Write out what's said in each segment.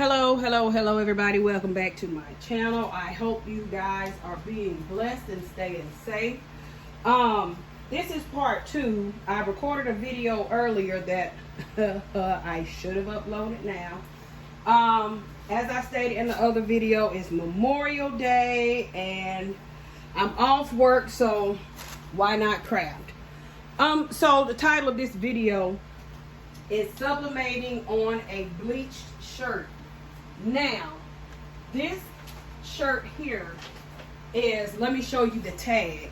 Hello everybody. Welcome back to my channel. I hope you guys are being blessed and staying safe. This is part 2. I recorded a video earlier that I should have uploaded now. As I stated in the other video, it's Memorial Day and I'm off work, so why not craft? So the title of this video is Sublimating on a Bleached Shirt. Now, this shirt here is, let me show you the tag.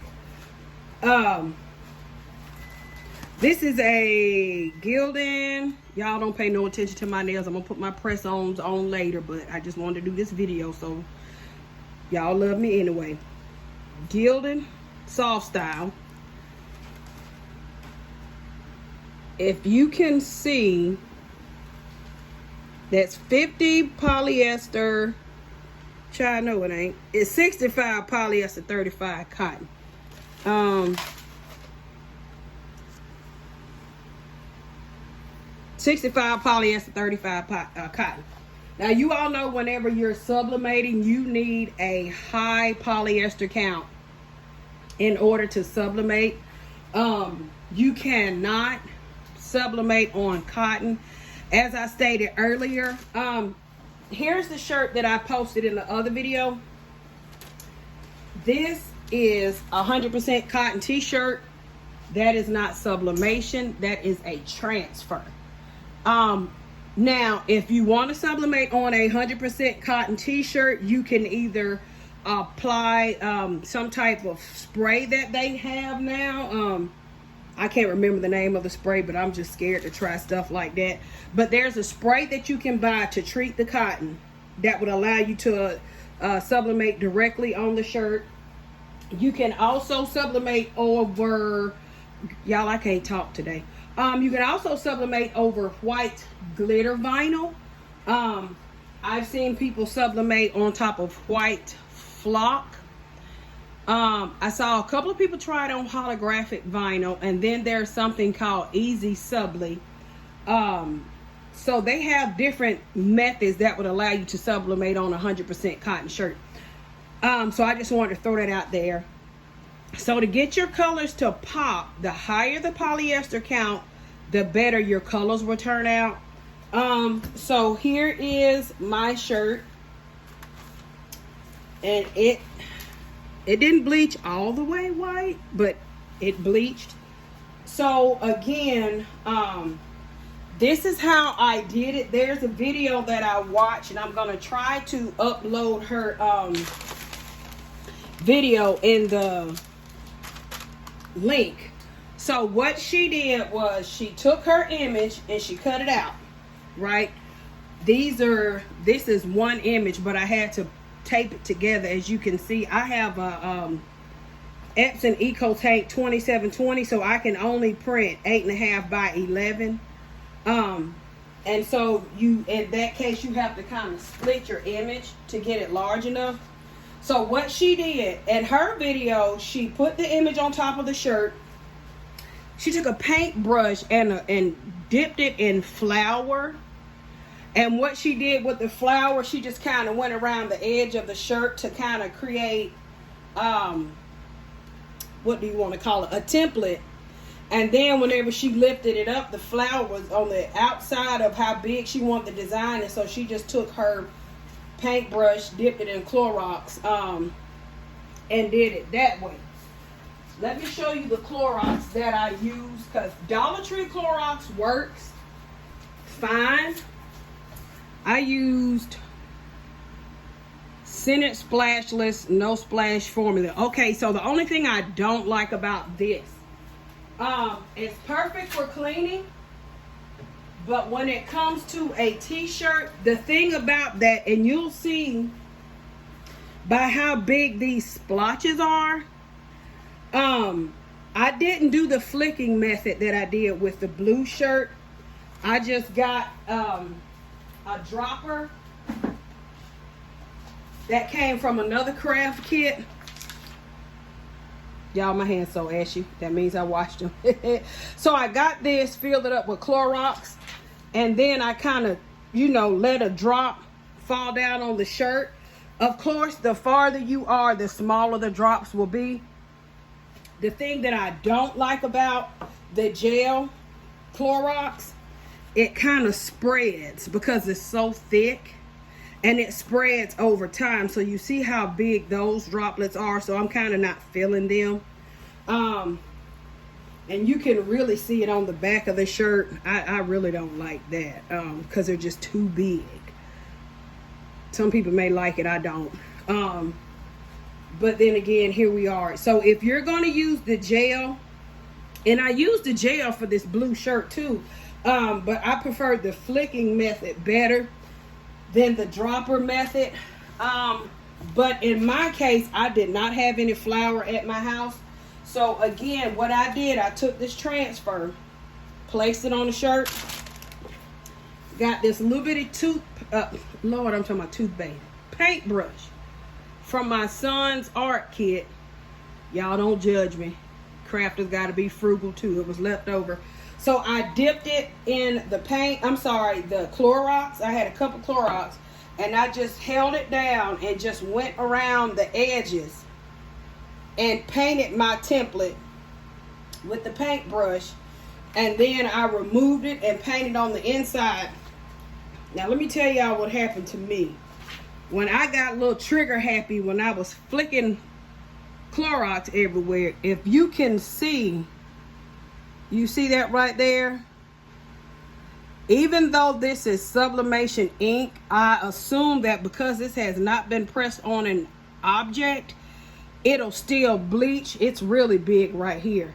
This is a Gildan. Y'all don't pay no attention to my nails. I'm gonna put my press-ons on later, but I just wanted to do this video so y'all love me anyway. Gildan soft style. If you can see, that's 50 polyester. Child, no it ain't. It's 65 polyester, 35 cotton. 65 polyester, 35 cotton. Now you all know whenever you're sublimating, you need a high polyester count in order to sublimate. You cannot sublimate on cotton. As I stated earlier, here's the shirt that I posted in the other video. This is 100% cotton t-shirt. That is not sublimation. That is a transfer. Now, if you want to sublimate on a 100% cotton t-shirt, you can either apply some type of spray that they have now. I can't remember the name of the spray, but I'm just scared to try stuff like that. But there's a spray that you can buy to treat the cotton that would allow you to sublimate directly on the shirt. You can also sublimate over, y'all, I can't talk today. You can also sublimate over white glitter vinyl. I've seen people sublimate on top of white flock. I saw a couple of people try it on holographic vinyl, and then there's something called Easy Subli. So they have different methods that would allow you to sublimate on a 100% cotton shirt. So I just wanted to throw that out there. So to get your colors to pop, the higher the polyester count, the better your colors will turn out. So here is my shirt, and it didn't bleach all the way white, but it bleached. So again, this is how I did it. There's a video that I watched, and I'm gonna try to upload her video in the link. So what she did was she took her image and she cut it out, right? This is one image, but I had to tape it together. As you can see, I have a Epson Eco Tank 2720, so I can only print 8.5 by 11. And so you, in that case, you have to kind of split your image to get it large enough. So what she did in her video, she put the image on top of the shirt. She took a paintbrush and dipped it in flour. And what she did with the flour, she just kind of went around the edge of the shirt to kind of create, what do you want to call it? A template. And then whenever she lifted it up, the flour was on the outside of how big she wanted the design. And so she just took her paintbrush, dipped it in Clorox, and did it that way. Let me show you the Clorox that I use, because Dollar Tree Clorox works fine. I used Senate Splashless No Splash formula. Okay, so the only thing I don't like about this, it's perfect for cleaning, but when it comes to a t-shirt, the thing about that, and you'll see by how big these splotches are, I didn't do the flicking method that I did with the blue shirt. I just got a dropper that came from another craft kit. Y'all, my hand's so ashy. That means I washed them. So I got this, filled it up with Clorox, and then I kind of, let it drop fall down on the shirt. Of course, the farther you are, the smaller the drops will be. The thing that I don't like about the gel Clorox, it kind of spreads because it's so thick, and it spreads over time. So you see how big those droplets are. So I'm kind of not feeling them. And you can really see it on the back of the shirt. I really don't like that because they're just too big. Some people may like it, I don't. But then again, here we are. So if you're going to use the gel, and I use the gel for this blue shirt too, but I prefer the flicking method better than the dropper method. But in my case, I did not have any flour at my house. So again, what I did, I took this transfer, placed it on the shirt, got this little bitty Lord, I'm talking about toothpaste, paintbrush from my son's art kit. Y'all don't judge me. Crafters got to be frugal too. It was left over. So I dipped it in the the Clorox. I had a cup of Clorox, and I just held it down and just went around the edges and painted my template with the paintbrush, and then I removed it and painted on the inside. Now let me tell y'all what happened to me. When I got a little trigger happy when I was flicking Clorox everywhere, if you can see, you see that right there? Even though this is Sublimation ink, I assume that because this has not been pressed on an object, it'll still bleach. It's really big right here.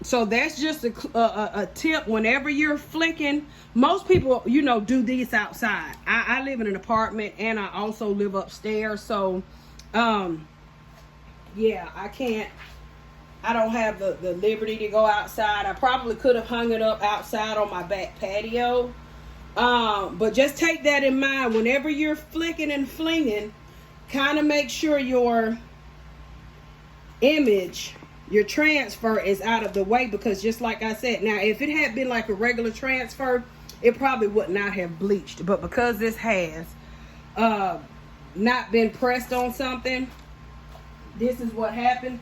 So that's just a tip. Whenever you're flicking, most people, you know, do these outside. I live in an apartment, and I also live upstairs. So, yeah, I don't have the liberty to go outside. I probably could have hung it up outside on my back patio. But just take that in mind. Whenever you're flicking and flinging, kind of make sure your image, your transfer is out of the way, because just like I said, now if it had been like a regular transfer, it probably would not have bleached. But because this has not been pressed on something, this is what happened.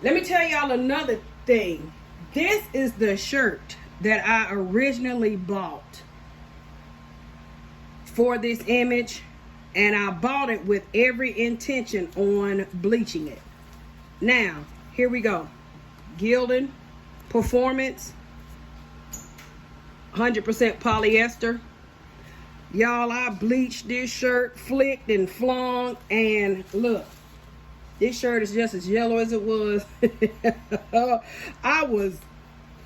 Let me tell y'all another thing. This is the shirt that I originally bought for this image, and I bought it with every intention on bleaching it. Now, here we go. Gildan Performance, 100% polyester. Y'all, I bleached this shirt, flicked and flung, and look, this shirt is just as yellow as it was. I was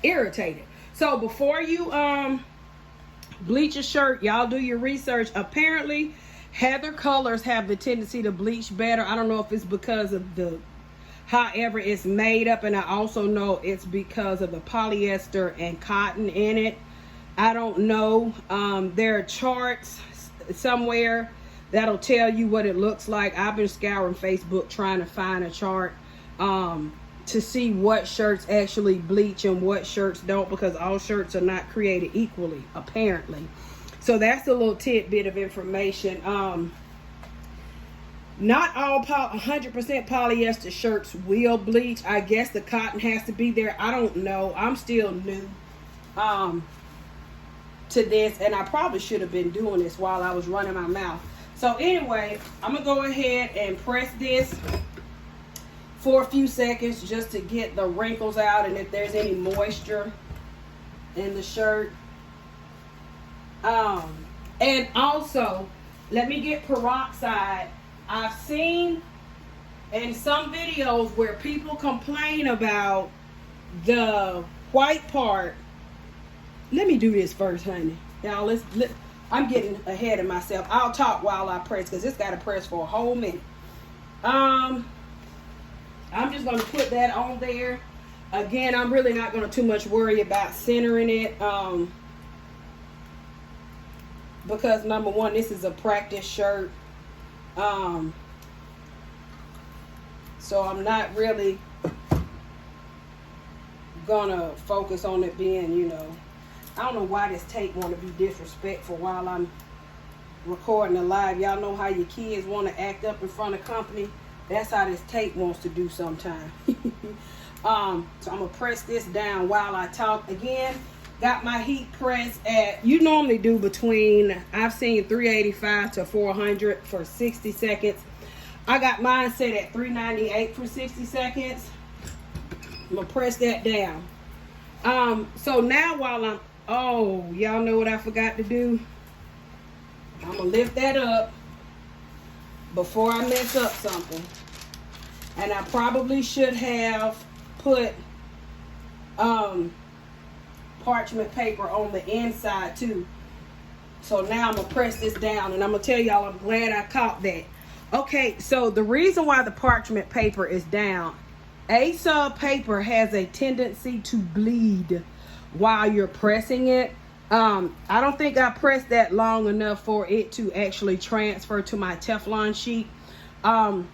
irritated. So before you bleach a shirt, y'all do your research. Apparently, heather colors have the tendency to bleach better. I don't know if it's because of however it's made up, and I also know it's because of the polyester and cotton in it. I don't know. There are charts somewhere that'll tell you what it looks like. I've been scouring Facebook trying to find a chart to see what shirts actually bleach and what shirts don't, because all shirts are not created equally, apparently. So that's a little tidbit of information. Not all 100% polyester shirts will bleach. I guess the cotton has to be there. I don't know. I'm still new to this, and I probably should have been doing this while I was running my mouth. So anyway, I'm gonna go ahead and press this for a few seconds just to get the wrinkles out and if there's any moisture in the shirt. And also, let me get peroxide. I've seen in some videos where people complain about the white part. Let me do this first, honey. Y'all, I'm getting ahead of myself. I'll talk while I press, because it's got to press for a whole minute. I'm just going to put that on there. Again, I'm really not going to too much worry about centering it. Because number one, this is a practice shirt. So I'm not really gonna focus on it being, you know, I don't know why this tape want to be disrespectful while I'm recording a live. Y'all know how your kids want to act up in front of company. That's how this tape wants to do sometimes. So I'm gonna press this down while I talk. Again, got my heat press at, you normally do between, I've seen 385 to 400 for 60 seconds. I got mine set at 398 for 60 seconds. I'm gonna press that down. So now while I'm, oh, y'all know what I forgot to do? I'm gonna lift that up before I mess up something. And I probably should have put parchment paper on the inside too. So now I'm gonna press this down, and I'm gonna tell y'all I'm glad I caught that. Okay, so the reason why the parchment paper is down, sub paper has a tendency to bleed while you're pressing it. I don't think I pressed that long enough for it to actually transfer to my Teflon sheet. A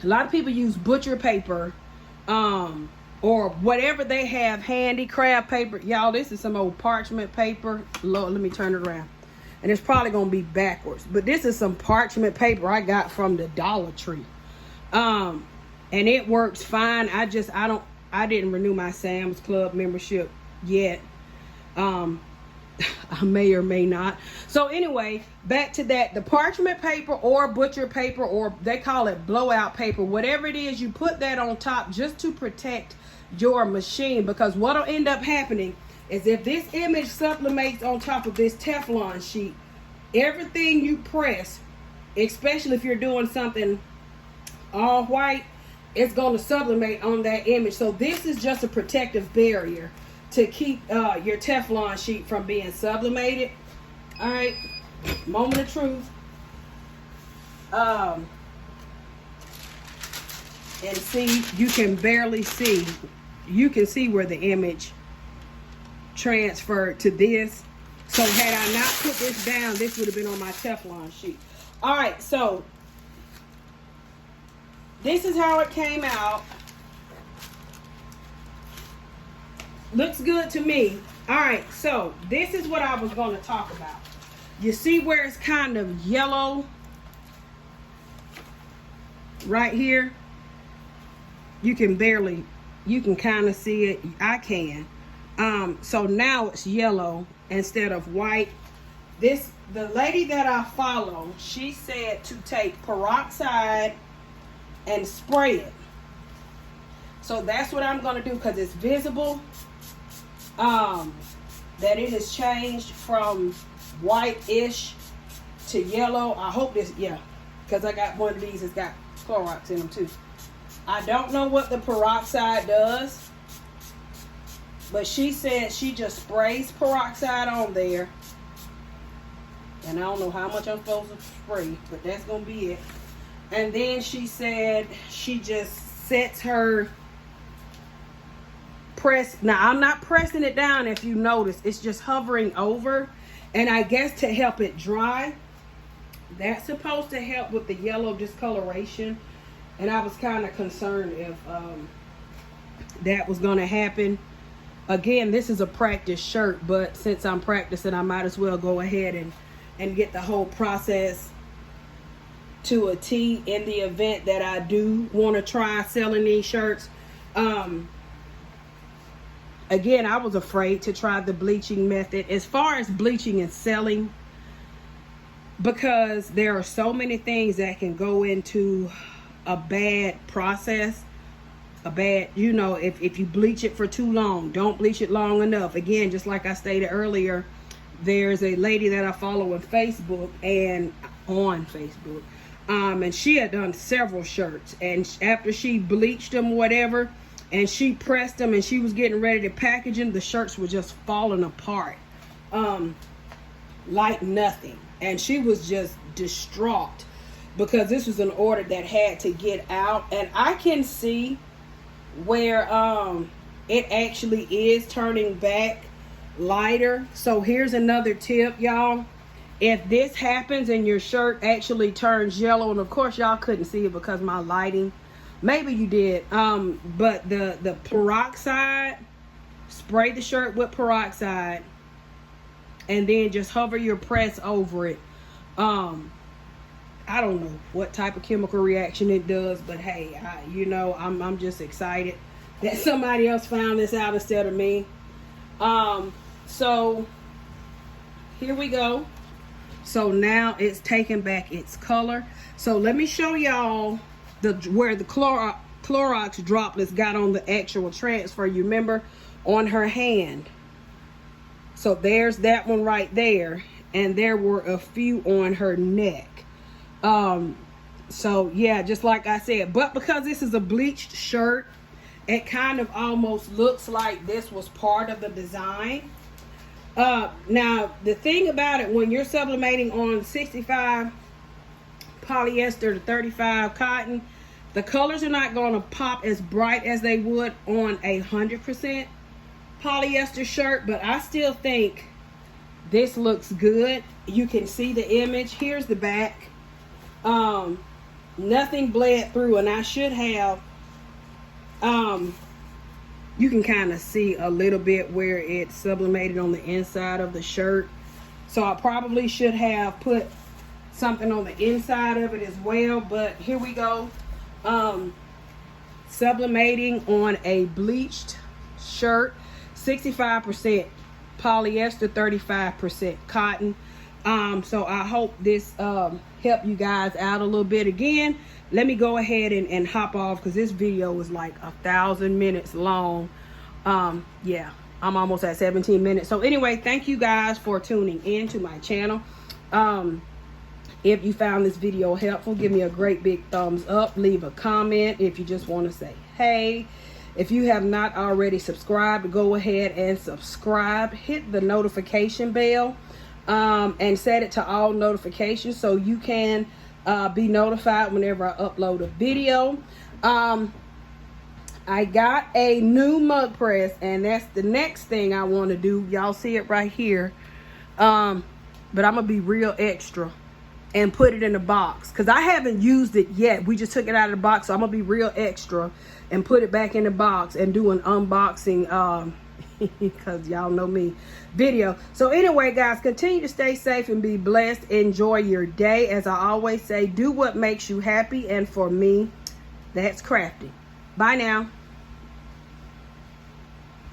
lot of people use butcher paper, or whatever they have handy, craft paper. Y'all, this is some old parchment paper. Lord, let me turn it around. And it's probably gonna be backwards, but this is some parchment paper I got from the Dollar Tree. And it works fine. I didn't renew my Sam's Club membership yet. I may or may not. So anyway, back to that. The parchment paper or butcher paper, or they call it blowout paper, whatever it is, you put that on top just to protect your machine, because what'll end up happening is if this image sublimates on top of this Teflon sheet, everything you press, especially if you're doing something all white, it's going to sublimate on that image. So this is just a protective barrier to keep your Teflon sheet from being sublimated. All right, moment of truth. And see, you can barely see. You can see where the image transferred to this. So had I not put this down, this would have been on my Teflon sheet. All right, so this is how it came out. Looks good to me. All right, so this is what I was going to talk about. You see where it's kind of yellow right here? You can kind of see it. I can. So now it's yellow instead of white. The lady that I follow, she said to take peroxide and spray it. So that's what I'm going to do, because it's visible that it has changed from white-ish to yellow. I hope this, yeah, because I got one of these that's got Clorox in them too. I don't know what the peroxide does, but she said she just sprays peroxide on there. And I don't know how much I'm supposed to spray, but that's going to be it. And then she said she just sets her press. Now, I'm not pressing it down, if you notice. It's just hovering over. And I guess to help it dry, that's supposed to help with the yellow discoloration. And I was kind of concerned if that was going to happen. Again, this is a practice shirt, but since I'm practicing, I might as well go ahead and get the whole process to a T in the event that I do want to try selling these shirts. Again, I was afraid to try the bleaching method as far as bleaching and selling, because there are so many things that can go into a bad process. You know, if you bleach it for too long, don't bleach it long enough. Again, just like I stated earlier, there's a lady that I follow on Facebook, and she had done several shirts, and after she bleached them, whatever, and she pressed them and she was getting ready to package them, the shirts were just falling apart like nothing. And she was just distraught because this was an order that had to get out. And I can see where it actually is turning back lighter. So here's another tip, y'all. If this happens and your shirt actually turns yellow, and of course y'all couldn't see it because my lighting, maybe you did, but the peroxide, spray the shirt with peroxide and then just hover your press over it. I don't know what type of chemical reaction it does, but hey, you know, I'm just excited that somebody else found this out instead of me. So here we go. So now it's taking back its color. So let me show y'all where the Clorox droplets got on the actual transfer. You remember on her hand. So there's that one right there, and there were a few on her neck. So yeah, just like I said, but because this is a bleached shirt, it kind of almost looks like this was part of the design. Now the thing about it, when you're sublimating on 65 polyester to 35 cotton, the colors are not going to pop as bright as they would on a 100% polyester shirt, but I still think this looks good. You can see the image. Here's the back. Nothing bled through, and I should have you can kind of see a little bit where it's sublimated on the inside of the shirt, so I probably should have put something on the inside of it as well. But here we go. Sublimating on a bleached shirt, 65% polyester, 35% cotton. So I hope this helped you guys out a little bit. Again, let me go ahead and hop off because this video is like 1,000 minutes long. Yeah, I'm almost at 17 minutes. So anyway, thank you guys for tuning in to my channel. If you found this video helpful, give me a great big thumbs up. Leave a comment if you just want to say hey. If you have not already subscribed, go ahead and subscribe. Hit the notification bell and set it to all notifications so you can be notified whenever I upload a video. I got a new mug press, and that's the next thing I want to do. Y'all see it right here. But I'm gonna be real extra and put it in a box because I haven't used it yet. We just took it out of the box, so I'm gonna be real extra and put it back in the box and do an unboxing because y'all know me video. So anyway, guys, continue to stay safe and be blessed. Enjoy your day. As I always say, do what makes you happy, and for me, that's crafting. Bye now.